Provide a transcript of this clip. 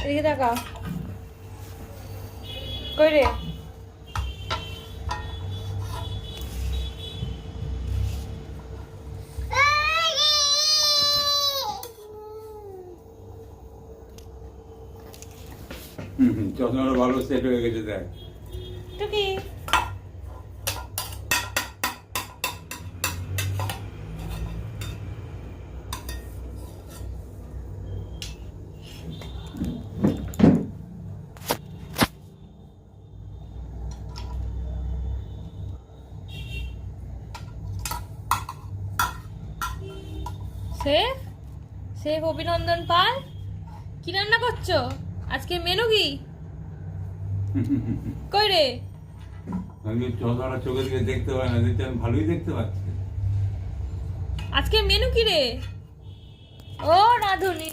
এদিকে তাকা। কই রে? চশমাটা ভালো সেট হয়ে গেছে দেখ। টুকি শেফ, শেফ অভিনন্দন পাল, কি রান্না করছো? আজকে মেনু কি? কই রে? আমি চশমাটা চোখের দিকে দেখতে পাই না, দেখতে আমি ভালোই দেখতে পাচ্ছি। আজকে মেনু কি রে? ও রাধুনি।